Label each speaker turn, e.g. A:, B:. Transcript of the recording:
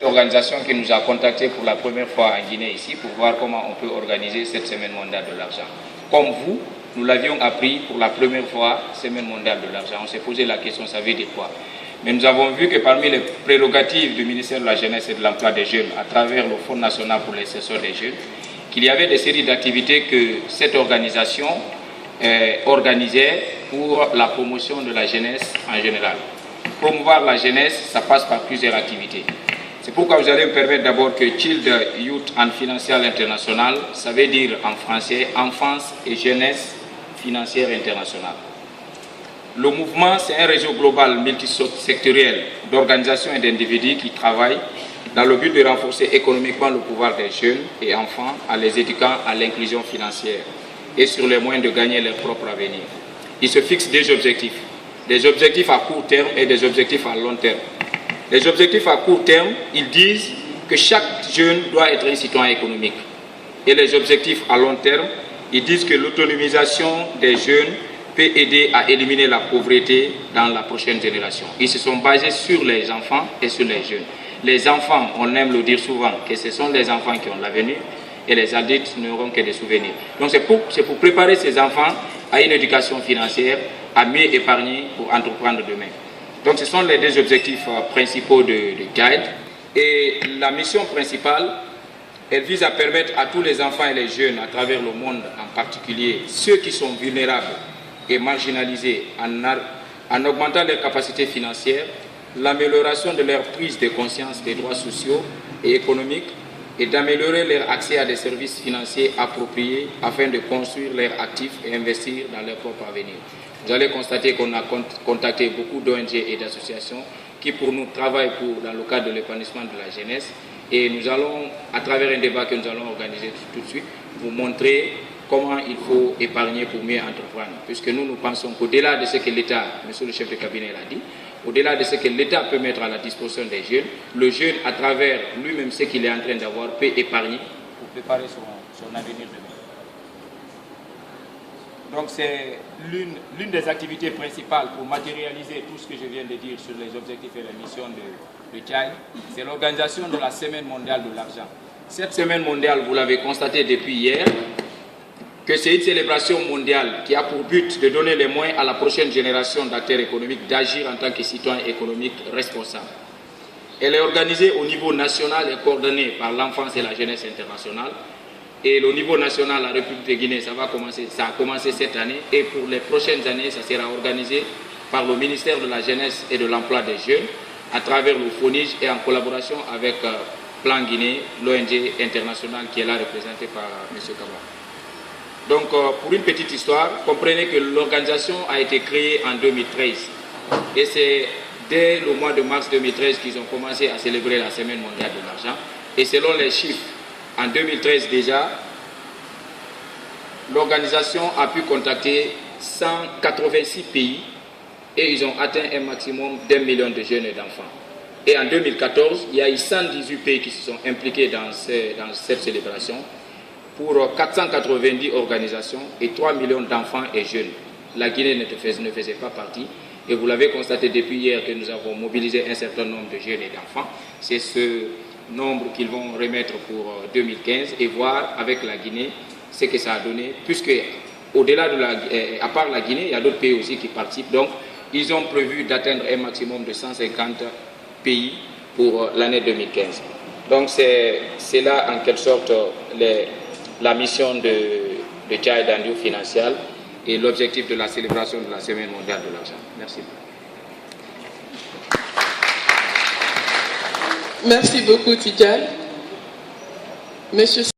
A: L'organisation qui nous a contactés pour la première fois en Guinée ici pour voir comment on peut organiser cette semaine mondiale de l'argent. Comme vous, nous l'avions appris pour la première fois, semaine mondiale de l'argent. On s'est posé la question, ça veut dire quoi? Mais nous avons vu que parmi les prérogatives du ministère de la Jeunesse et de l'Emploi des Jeunes, à travers le Fonds national pour l'insertion des jeunes, qu'il y avait des séries d'activités que cette organisation organisait pour la promotion de la jeunesse en général. Promouvoir la jeunesse, ça passe par plusieurs activités. C'est pourquoi vous allez me permettre d'abord que Child Youth and Financial International, ça veut dire en français Enfance et Jeunesse Financière Internationale. Le mouvement, c'est un réseau global multisectoriel d'organisations et d'individus qui travaillent dans le but de renforcer économiquement le pouvoir des jeunes et enfants en les éduquant à l'inclusion financière et sur les moyens de gagner leur propre avenir. Ils se fixent des objectifs à court terme et des objectifs à long terme. Les objectifs à court terme, ils disent que chaque jeune doit être un citoyen économique. Et les objectifs à long terme, ils disent que l'autonomisation des jeunes peut aider à éliminer la pauvreté dans la prochaine génération. Ils se sont basés sur les enfants et sur les jeunes. Les enfants, on aime le dire souvent, que ce sont les enfants qui ont l'avenir et les adultes n'auront que des souvenirs. Donc c'est pour préparer ces enfants à une éducation financière, à mieux épargner pour entreprendre demain. Donc ce sont les deux objectifs principaux de Guide. Et la mission principale, elle vise à permettre à tous les enfants et les jeunes à travers le monde, en particulier ceux qui sont vulnérables et marginalisés, en augmentant leurs capacités financières, l'amélioration de leur prise de conscience des droits sociaux et économiques et d'améliorer leur accès à des services financiers appropriés afin de construire leurs actifs et investir dans leur propre avenir. Vous allez constater qu'on a contacté beaucoup d'ONG et d'associations qui pour nous travaillent dans le cadre de l'épanouissement de la jeunesse et nous allons, à travers un débat que nous allons organiser tout de suite, vous montrer comment il faut épargner pour mieux entreprendre. Puisque nous pensons qu'au-delà de ce que l'État, monsieur le chef de cabinet l'a dit, au-delà de ce que l'État peut mettre à la disposition des jeunes, le jeune, à travers lui-même ce qu'il est en train d'avoir, peut épargner pour préparer son avenir demain. Donc c'est l'une des activités principales pour matérialiser tout ce que je viens de dire sur les objectifs et les missions de Child, c'est l'organisation de la Semaine mondiale de l'argent. Cette Semaine mondiale, vous l'avez constaté depuis hier, que c'est une célébration mondiale qui a pour but de donner les moyens à la prochaine génération d'acteurs économiques d'agir en tant que citoyens économiques responsables. Elle est organisée au niveau national et coordonnée par l'enfance et la jeunesse internationale. Et au niveau national, la République de Guinée, ça a commencé cette année. Et pour les prochaines années, ça sera organisé par le ministère de la Jeunesse et de l'Emploi des Jeunes, à travers le FONIJ et en collaboration avec Plan Guinée, l'ONG internationale qui est là représentée par M. Kaba. Donc, pour une petite histoire, comprenez que l'organisation a été créée en 2013. Et c'est dès le mois de mars 2013 qu'ils ont commencé à célébrer la Semaine mondiale de l'argent. Et selon les chiffres, en 2013 déjà, l'organisation a pu contacter 186 pays et ils ont atteint un maximum d'1 million de jeunes et d'enfants. Et en 2014, il y a eu 118 pays qui se sont impliqués dans cette célébration pour 490 organisations et 3 millions d'enfants et jeunes. La Guinée ne faisait pas partie. Et vous l'avez constaté depuis hier que nous avons mobilisé un certain nombre de jeunes et d'enfants. C'est ce nombre qu'ils vont remettre pour 2015 et voir avec la Guinée ce que ça a donné. Puisque au-delà à part la Guinée, il y a d'autres pays aussi qui participent. Donc, ils ont prévu d'atteindre un maximum de 150 pays pour l'année 2015. Donc, c'est là en quelque sorte la mission de Child and Youth Financial et l'objectif de la célébration de la Semaine mondiale de l'argent. Merci.
B: Merci beaucoup, Tidjane. Monsieur